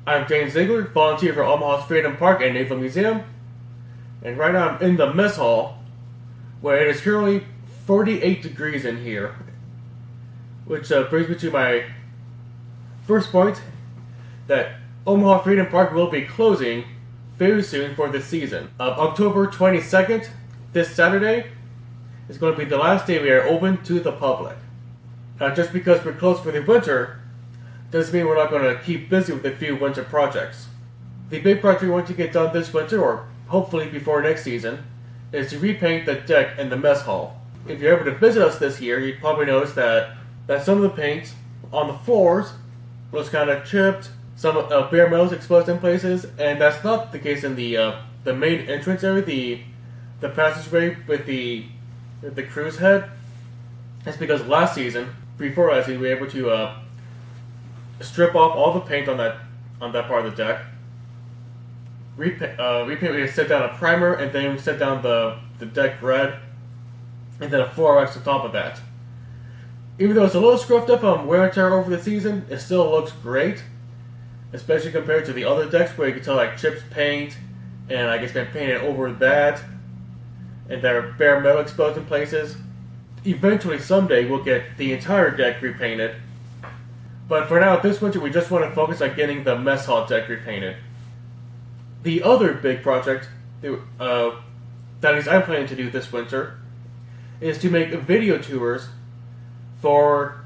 I'm James Ziegler, volunteer for Omaha's Freedom Park and Naval Museum, and right now I'm in the mess hall, where it is currently 48 degrees in here, which brings me to my first point, that Omaha Freedom Park will be closing very soon for this season. October 22nd, this Saturday, is going to be the last day we are open to the public. Now, just because we're closed for the winter doesn't mean we're not going to keep busy with a few winter projects. The big project we want to get done this winter, or hopefully before next season, is to repaint the deck and the mess hall. If you're able to visit us this year, you'd probably notice that some of the paint on the floors was kind of chipped, some bare metals exposed in places, and that's not the case in the main entrance area, the passageway with the cruise head. It's because last season, before last season, we were able to strip off all the paint on that part of the deck. Repaint. We set down a primer, and then we set down the deck red, and then a Florex on top of that. Even though it's a little scruffed up from wear and tear over the season, it still looks great, especially compared to the other decks where you can tell like chips paint, and I guess been painted over that, and there are bare metal exposed in places. Eventually, someday, we'll get the entire deck repainted. But for now, this winter, we just want to focus on getting the mess hall deck repainted. The other big project that at least I'm planning to do this winter is to make video tours for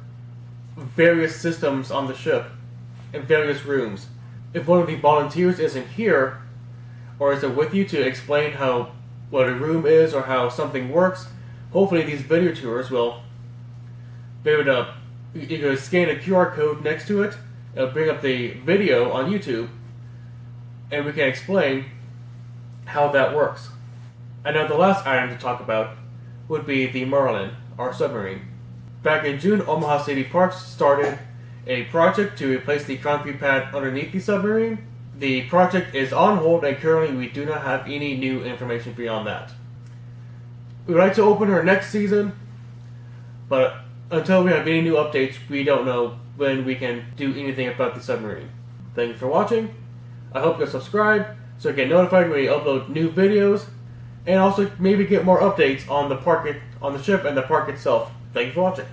various systems on the ship in various rooms. If one of the volunteers isn't here, or isn't with you to explain what a room is or how something works, hopefully these video tours will be able to either scan a QR code next to it, bring up the video on YouTube, and we can explain how that works. And now the last item to talk about would be the Marlin, our submarine. Back in June, Omaha City Parks started a project to replace the concrete pad underneath the submarine. The project is on hold, and currently we do not have any new information beyond that. We would like to open her next season, but until we have any new updates, we don't know when we can do anything about the submarine. Thank you for watching. I hope you'll subscribe so you get notified when we upload new videos, and also maybe get more updates on the ship and the park itself. Thank you for watching.